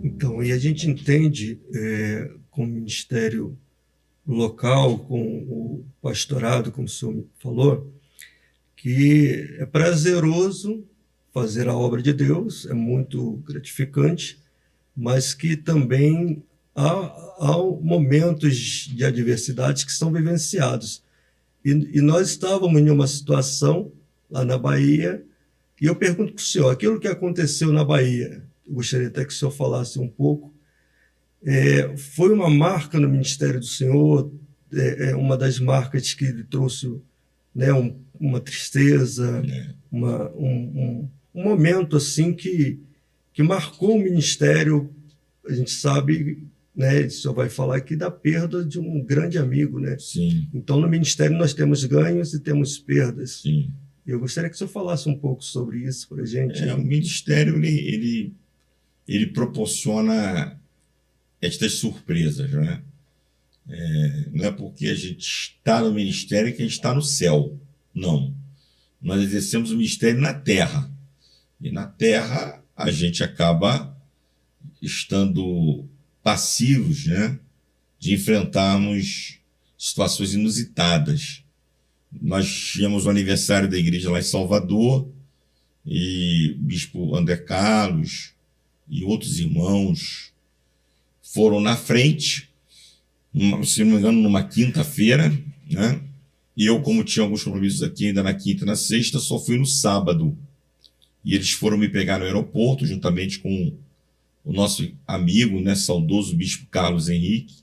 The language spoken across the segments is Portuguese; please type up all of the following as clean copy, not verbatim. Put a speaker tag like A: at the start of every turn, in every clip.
A: Então, e a gente entende com o ministério local, com o pastorado, como o senhor falou, que é prazeroso fazer a obra de Deus, é muito gratificante, mas que também há momentos de adversidades que são vivenciados. E nós estávamos em uma situação lá na Bahia, e eu pergunto para o senhor, aquilo que aconteceu na Bahia, eu gostaria até que o senhor falasse um pouco, foi uma marca no ministério do senhor, uma das marcas que lhe trouxe, né, uma tristeza, um momento assim que marcou o ministério. A gente sabe, né, o senhor vai falar aqui da perda de um grande amigo, né?
B: Sim.
A: Então, no ministério nós temos ganhos e temos perdas.
B: Sim.
A: Eu gostaria que o senhor falasse um pouco sobre isso para a gente.
B: O ministério ele proporciona estas surpresas, né? Não é porque a gente está no ministério que a gente está no céu. Não. Nós exercemos o ministério na terra. E na terra a gente acaba estando passivos, né, de enfrentarmos situações inusitadas. Nós tínhamos o aniversário da igreja lá em Salvador, e o bispo André Carlos e outros irmãos foram na frente, se não me engano, numa quinta-feira, né? E eu, como tinha alguns compromissos aqui ainda na quinta e na sexta, só fui no sábado. E eles foram me pegar no aeroporto, juntamente com o nosso amigo, né, saudoso bispo Carlos Henrique.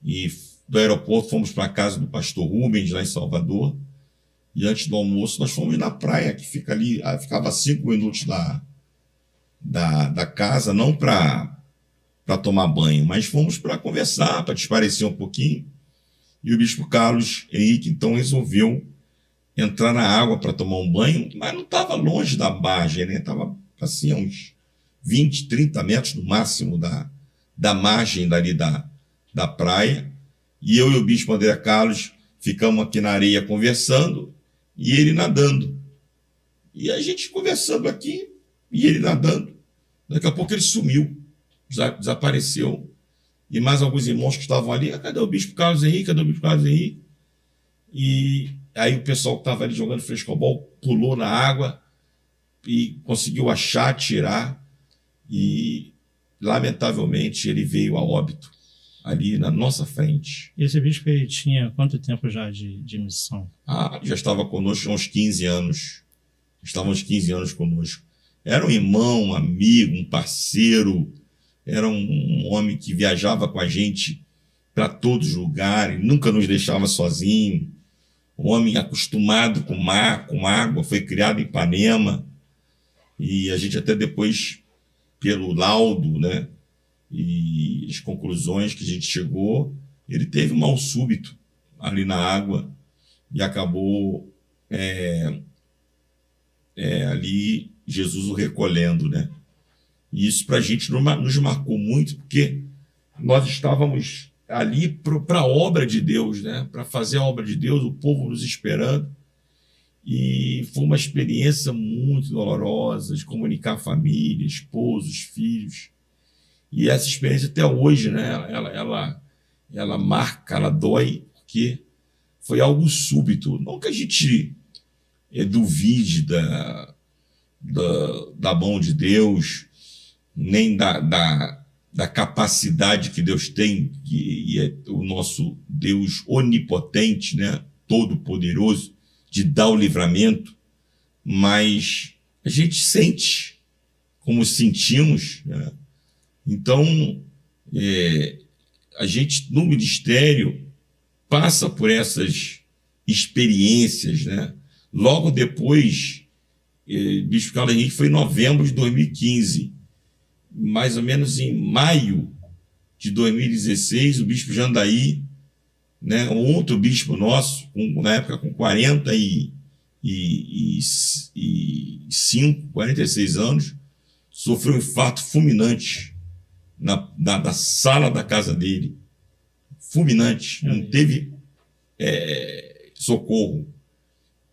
B: E do aeroporto fomos para a casa do pastor Rubens, lá em Salvador. E antes do almoço nós fomos na praia, que fica ali, ficava a 5 minutos da casa, não para tomar banho, mas fomos para conversar, para desaparecer um pouquinho. E o bispo Carlos Henrique, então, resolveu entrar na água para tomar um banho, mas não estava longe da margem, né? Estava assim, a uns 20, 30 metros no máximo da margem dali da praia. E eu e o bispo André Carlos ficamos aqui na areia conversando e ele nadando. E a gente conversando aqui e ele nadando. Daqui a pouco ele sumiu, desapareceu. E mais alguns irmãos que estavam ali, cadê o bispo Carlos Henrique? Cadê o bispo Carlos Henrique? E aí o pessoal que estava ali jogando frescobol pulou na água e conseguiu achar, tirar. E, lamentavelmente, ele veio a óbito ali na nossa frente.
C: E esse bispo, ele tinha quanto tempo já de missão?
B: Já estava conosco há uns 15 anos. Estava uns 15 anos conosco. Era um irmão, um amigo, um parceiro. Era um homem que viajava com a gente para todos os lugares, nunca nos deixava sozinho. Um homem acostumado com mar, com água, foi criado em Ipanema. E a gente até depois, pelo laudo, né, e as conclusões que a gente chegou, ele teve um mal súbito ali na água e acabou ali Jesus o recolhendo, né? E isso para a gente nos marcou muito, porque nós estávamos ali para a obra de Deus, né? Para fazer a obra de Deus, o povo nos esperando. E foi uma experiência muito dolorosa de comunicar a família, esposos, filhos. E essa experiência até hoje, né? Ela marca, ela dói, porque foi algo súbito. Não que a gente duvide da mão de Deus, nem da capacidade que Deus tem, que é o nosso Deus onipotente, né? Todo-poderoso, de dar o livramento, mas a gente sente como sentimos, né? Então, a gente no ministério passa por essas experiências, né? Logo depois, Bispo Carlos Henrique foi em novembro de 2015, mais ou menos em maio de 2016, o bispo Jandaí, né, um outro bispo nosso, na época com 46 anos, sofreu um infarto fulminante na sala da casa dele. Fulminante. Não teve socorro,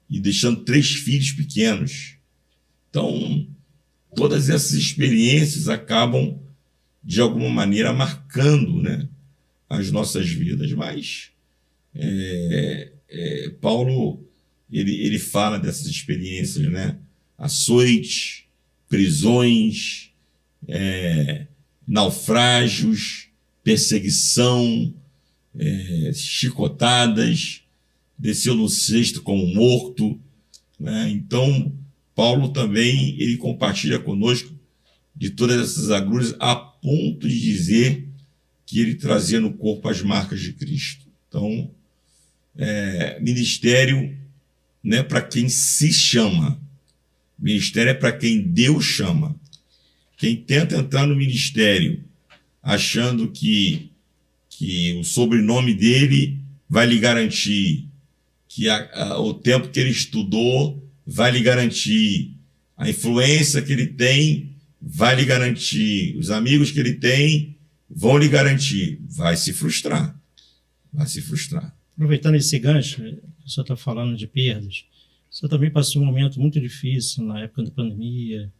B: e deixando 3 filhos pequenos. Então, todas essas experiências acabam, de alguma maneira, marcando, né, as nossas vidas. Mas Paulo, ele fala dessas experiências, né? Açoites, prisões, naufrágios, perseguição, chicotadas, desceu no cesto como morto, né? Então, Paulo também, ele compartilha conosco de todas essas agruras, a ponto de dizer que ele trazia no corpo as marcas de Cristo. Então, ministério não é para quem se chama, ministério é para quem Deus chama. Quem tenta entrar no ministério achando que o sobrenome dele vai lhe garantir, que o tempo que ele estudou vai lhe garantir, a influência que ele tem vai lhe garantir, os amigos que ele tem vão lhe garantir, vai se frustrar. Vai se frustrar.
C: Aproveitando esse gancho, o senhor está falando de perdas. O senhor também passou um momento muito difícil na época da pandemia.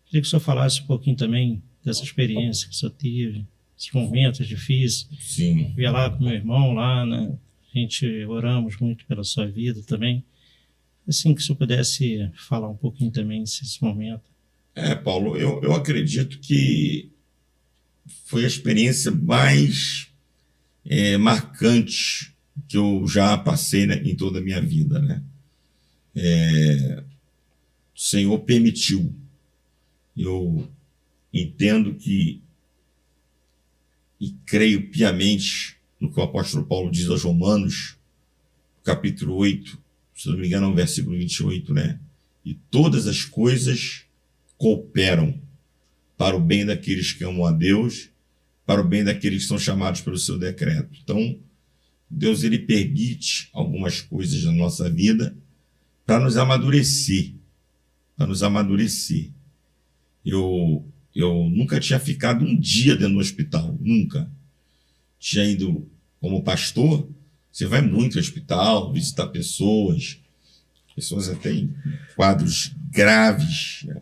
C: Queria que o senhor falasse um pouquinho também dessa experiência que o senhor teve, esses momentos difíceis.
B: Sim.
C: Eu ia lá com meu irmão, lá, né? A gente oramos muito pela sua vida também. Assim, que o senhor pudesse falar um pouquinho também desse momento.
B: Paulo, eu acredito que foi a experiência mais marcante que eu já passei, né, em toda a minha vida, né? O Senhor permitiu. Eu entendo que, e creio piamente no que o apóstolo Paulo diz aos Romanos, capítulo 8, se não me engano, é o versículo 28, né? E todas as coisas cooperam para o bem daqueles que amam a Deus, para o bem daqueles que são chamados pelo seu decreto. Então, Deus, ele permite algumas coisas na nossa vida para nos amadurecer, para nos amadurecer. Eu nunca tinha ficado um dia dentro do hospital, nunca. Tinha ido como pastor, você vai muito ao hospital, visitar pessoas até em quadros graves, né?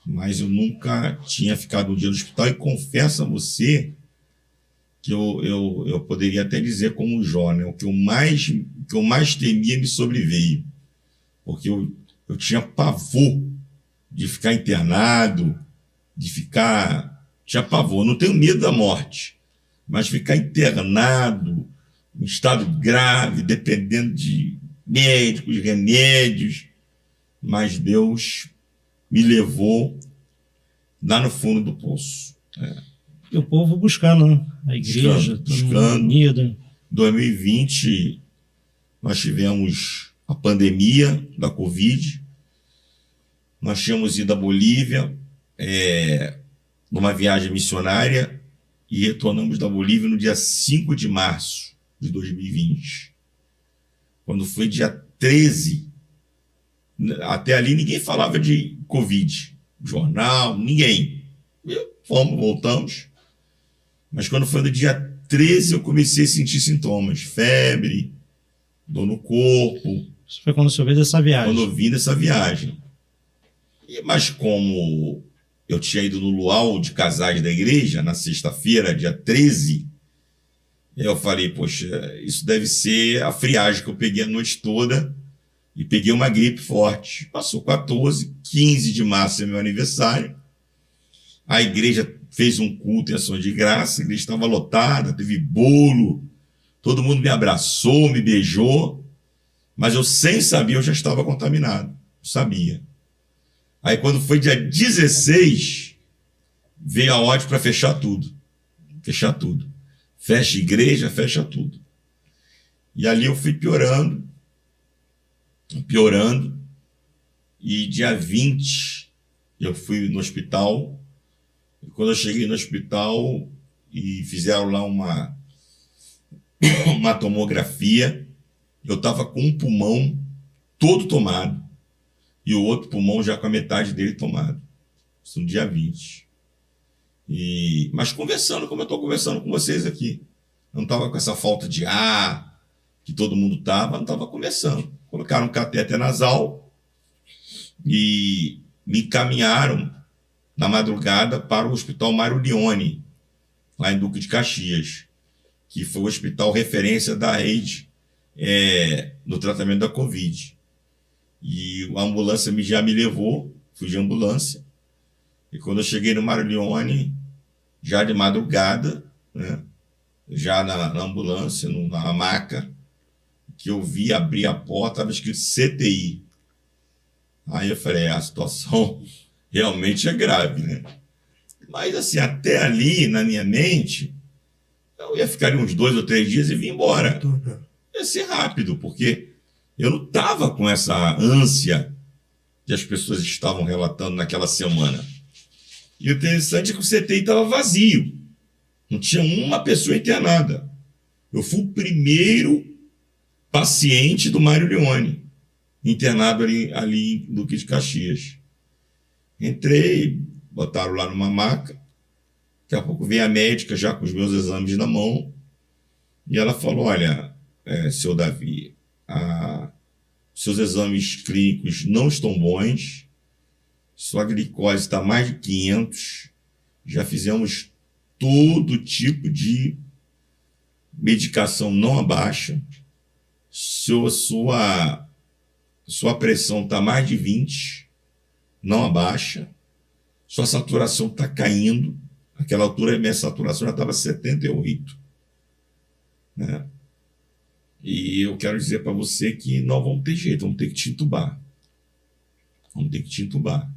B: Mas eu nunca tinha ficado um dia no hospital, e confesso a você que eu poderia até dizer como Jó, né? O que eu mais temia me sobreveio, porque eu tinha pavor de ficar internado, tinha pavor, não tenho medo da morte, mas ficar internado, em estado grave, dependendo de médicos, remédios, mas Deus me levou lá no fundo do poço.
C: E o povo buscando a igreja,
B: buscando.
C: Unida.
B: 2020, nós tivemos a pandemia da Covid, nós tínhamos ido à Bolívia, numa viagem missionária, e retornamos da Bolívia no dia 5 de março de 2020. Quando foi dia 13, até ali ninguém falava de Covid, jornal, ninguém. Voltamos. Mas quando foi no dia 13, eu comecei a sentir sintomas, febre, dor no corpo.
C: Isso foi quando o senhor veio dessa viagem?
B: Quando eu vim dessa viagem. Mas como eu tinha ido no luau de casais da igreja, na sexta-feira, dia 13, eu falei, poxa, isso deve ser a friagem que eu peguei a noite toda, e peguei uma gripe forte. Passou 14, 15 de março é meu aniversário. A igreja fez um culto em ação de graça, a igreja estava lotada, teve bolo, todo mundo me abraçou, me beijou, mas eu sem saber, eu já estava contaminado, sabia. Aí quando foi dia 16, veio a ordem para fechar tudo. Fecha a igreja, fecha tudo. E ali eu fui piorando, e dia 20 eu fui no hospital, e quando eu cheguei no hospital e fizeram lá uma tomografia, eu estava com um pulmão todo tomado, e o outro pulmão já com a metade dele tomado. Isso no dia 20. Mas conversando como eu estou conversando com vocês aqui. Não estava com essa falta de ar, que todo mundo estava, não estava começando. Colocaram um catéter nasal e me encaminharam na madrugada para o Hospital Mário Leone, lá em Duque de Caxias, que foi o hospital referência da rede no tratamento da Covid. E a ambulância já me levou, fui de ambulância, e quando eu cheguei no Mário Leone, já de madrugada, né, já na ambulância, na maca, que eu vi abrir a porta, estava escrito CTI. Aí eu falei, a situação realmente é grave, né? Mas assim, até ali, na minha mente, eu ia ficar uns 2 ou 3 dias e vir embora. Ia ser rápido, porque eu não estava com essa ânsia que as pessoas estavam relatando naquela semana. E o interessante é que o CTI estava vazio. Não tinha uma pessoa internada. Eu fui o primeiro paciente do Mário Leone, internado ali em Duque de Caxias. Entrei, botaram lá numa maca. Daqui a pouco veio a médica já com os meus exames na mão. E ela falou, olha, seu Davi, seus exames clínicos não estão bons. Sua glicose está mais de 500. Já fizemos todo tipo de medicação, não abaixa. Sua pressão está mais de 20, não abaixa. Sua saturação está caindo. Naquela altura, minha saturação já estava 78. Né? E eu quero dizer para você que não vamos ter jeito, vamos ter que te entubar. Vamos ter que te entubar.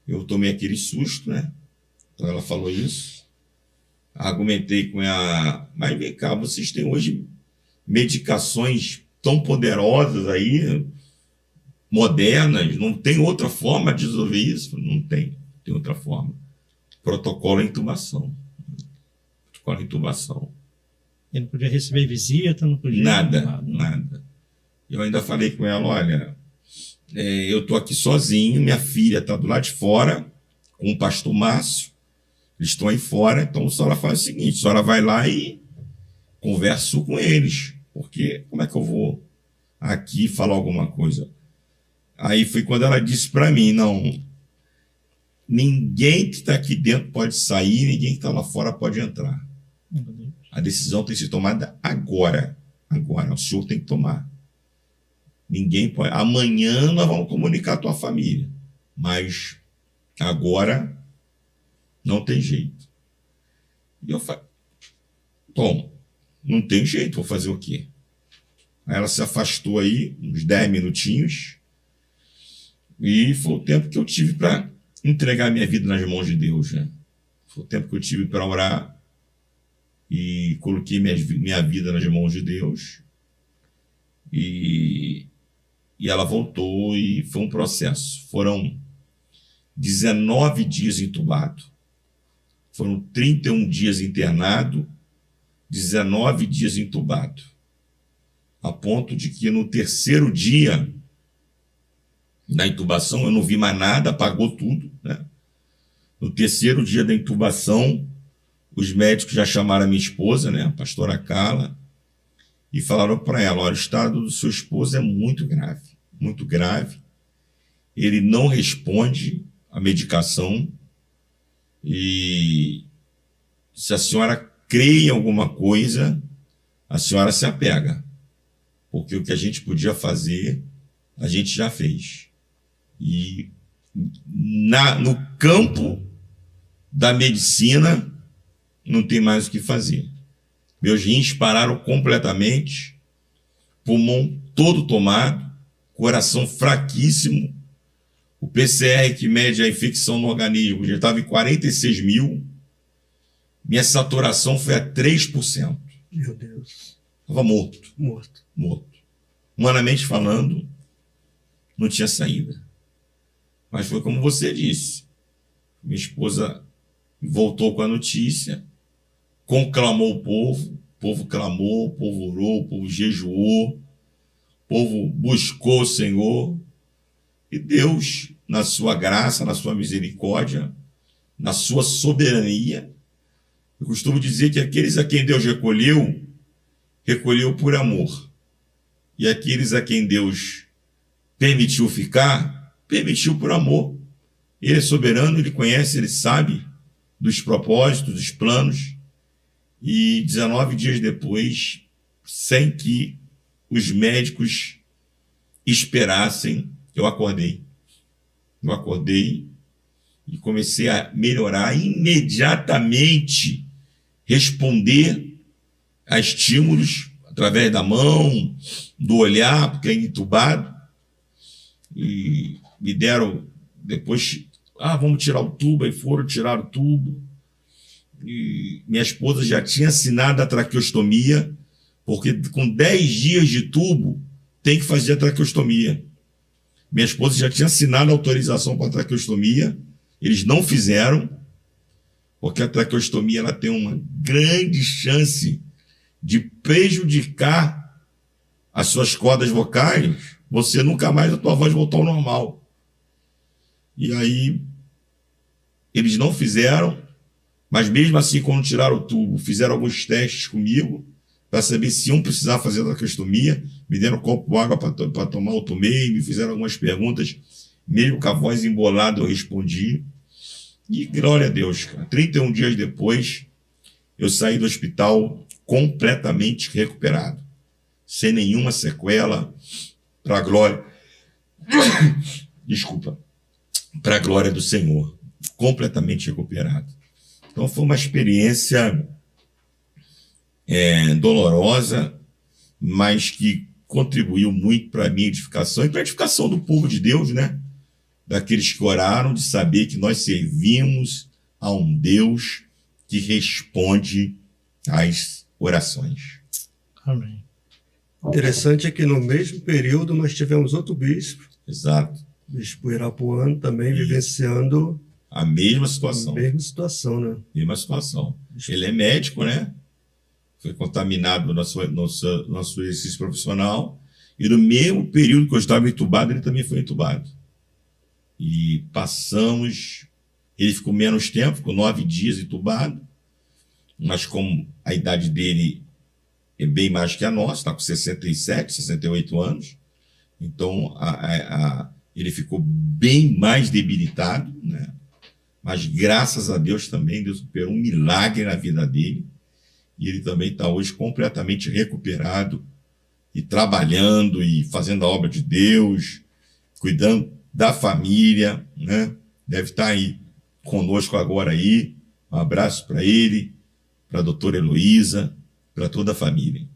B: Eu tomei aquele susto, né? Então ela falou isso. Argumentei com ela, mas vem cá, vocês têm hoje medicações tão poderosas aí, modernas, não tem outra forma de resolver isso? Não tem outra forma. Protocolo é intubação. Protocolo é intubação.
C: Ele não podia receber visita, não podia...
B: Nada. Eu ainda falei com ela, olha, eu estou aqui sozinho, minha filha está do lado de fora, com o pastor Márcio, eles estão aí fora, então a senhora faz o seguinte, a senhora vai lá e conversa com eles, porque como é que eu vou aqui falar alguma coisa? Aí foi quando ela disse para mim, não, ninguém que está aqui dentro pode sair, ninguém que está lá fora pode entrar. A decisão tem que ser tomada agora. Agora, o senhor tem que tomar. Ninguém pode. Amanhã nós vamos comunicar a tua família. Mas agora não tem jeito. E eu falei, bom, não tem jeito, vou fazer o quê? Aí ela se afastou aí, uns 10 minutinhos, e foi o tempo que eu tive para entregar minha vida nas mãos de Deus. Né? Foi o tempo que eu tive para orar, e coloquei minha vida nas mãos de Deus, e ela voltou, e foi um processo. Foram 19 dias entubado, foram 31 dias internado, 19 dias entubado, a ponto de que no 3º dia da intubação eu não vi mais nada, apagou tudo, né? No 3º dia da intubação, os médicos já chamaram a minha esposa, né, a pastora Carla, e falaram para ela, olha, o estado do seu esposo é muito grave, ele não responde à medicação, e se a senhora crê em alguma coisa, a senhora se apega, porque o que a gente podia fazer, a gente já fez. E no campo da medicina, não tem mais o que fazer. Meus rins pararam completamente, pulmão todo tomado, coração fraquíssimo, o PCR que mede a infecção no organismo já estava em 46 mil, minha saturação foi a 3%.
A: Meu Deus.
B: Estava morto.
A: Morto.
B: Humanamente falando, não tinha saída. Mas foi como você disse. Minha esposa voltou com a notícia, conclamou o povo clamou, o povo orou, o povo jejuou, o povo buscou o Senhor, e Deus, na sua graça, na sua misericórdia, na sua soberania, eu costumo dizer que aqueles a quem Deus recolheu, recolheu por amor. E aqueles a quem Deus permitiu ficar, permitiu por amor. Ele é soberano, ele conhece, ele sabe dos propósitos, dos planos. E 19 dias depois, sem que os médicos esperassem, eu acordei. Eu acordei e comecei a melhorar imediatamente, responder a estímulos através da mão, do olhar, porque é entubado. E me deram, depois, vamos tirar o tubo, aí foram tirar o tubo. E minha esposa já tinha assinado a traqueostomia, porque com 10 dias de tubo tem que fazer a traqueostomia. Minha esposa já tinha assinado a autorização para a traqueostomia, eles não fizeram, porque a traqueostomia ela tem uma grande chance de prejudicar as suas cordas vocais, você nunca mais a tua voz voltar ao normal. E aí, eles não fizeram, mas mesmo assim, quando tiraram o tubo, fizeram alguns testes comigo, para saber se iam precisar fazer a traqueostomia, me deram um copo de água para tomar, eu tomei, me fizeram algumas perguntas, mesmo com a voz embolada eu respondi, e glória a Deus, cara. 31 dias depois, eu saí do hospital completamente recuperado, sem nenhuma sequela, para a glória, desculpa, para a glória do Senhor, completamente recuperado. Então foi uma experiência dolorosa, mas que contribuiu muito para a minha edificação e para a edificação do povo de Deus, né? Daqueles que oraram, de saber que nós servimos a um Deus que responde às orações.
C: Amém.
A: Interessante é que no mesmo período nós tivemos outro bispo,
B: Exato.
A: o bispo Irapuano, também vivenciando
B: A mesma situação.
A: a mesma situação, né?
B: Mesma situação. Ele é médico, né? Foi contaminado no seu exercício profissional. E no mesmo período que eu estava entubado, ele também foi entubado. E passamos... Ele ficou menos tempo, ficou 9 dias entubado. Mas como a idade dele é bem mais que a nossa, está com 67, 68 anos. Então, ele ficou bem mais debilitado, né? Mas graças a Deus também, Deus operou um milagre na vida dele. E ele também está hoje completamente recuperado e trabalhando e fazendo a obra de Deus, cuidando da família, né? Deve estar aí conosco agora aí. Um abraço para ele, para a doutora Heloísa, para toda a família.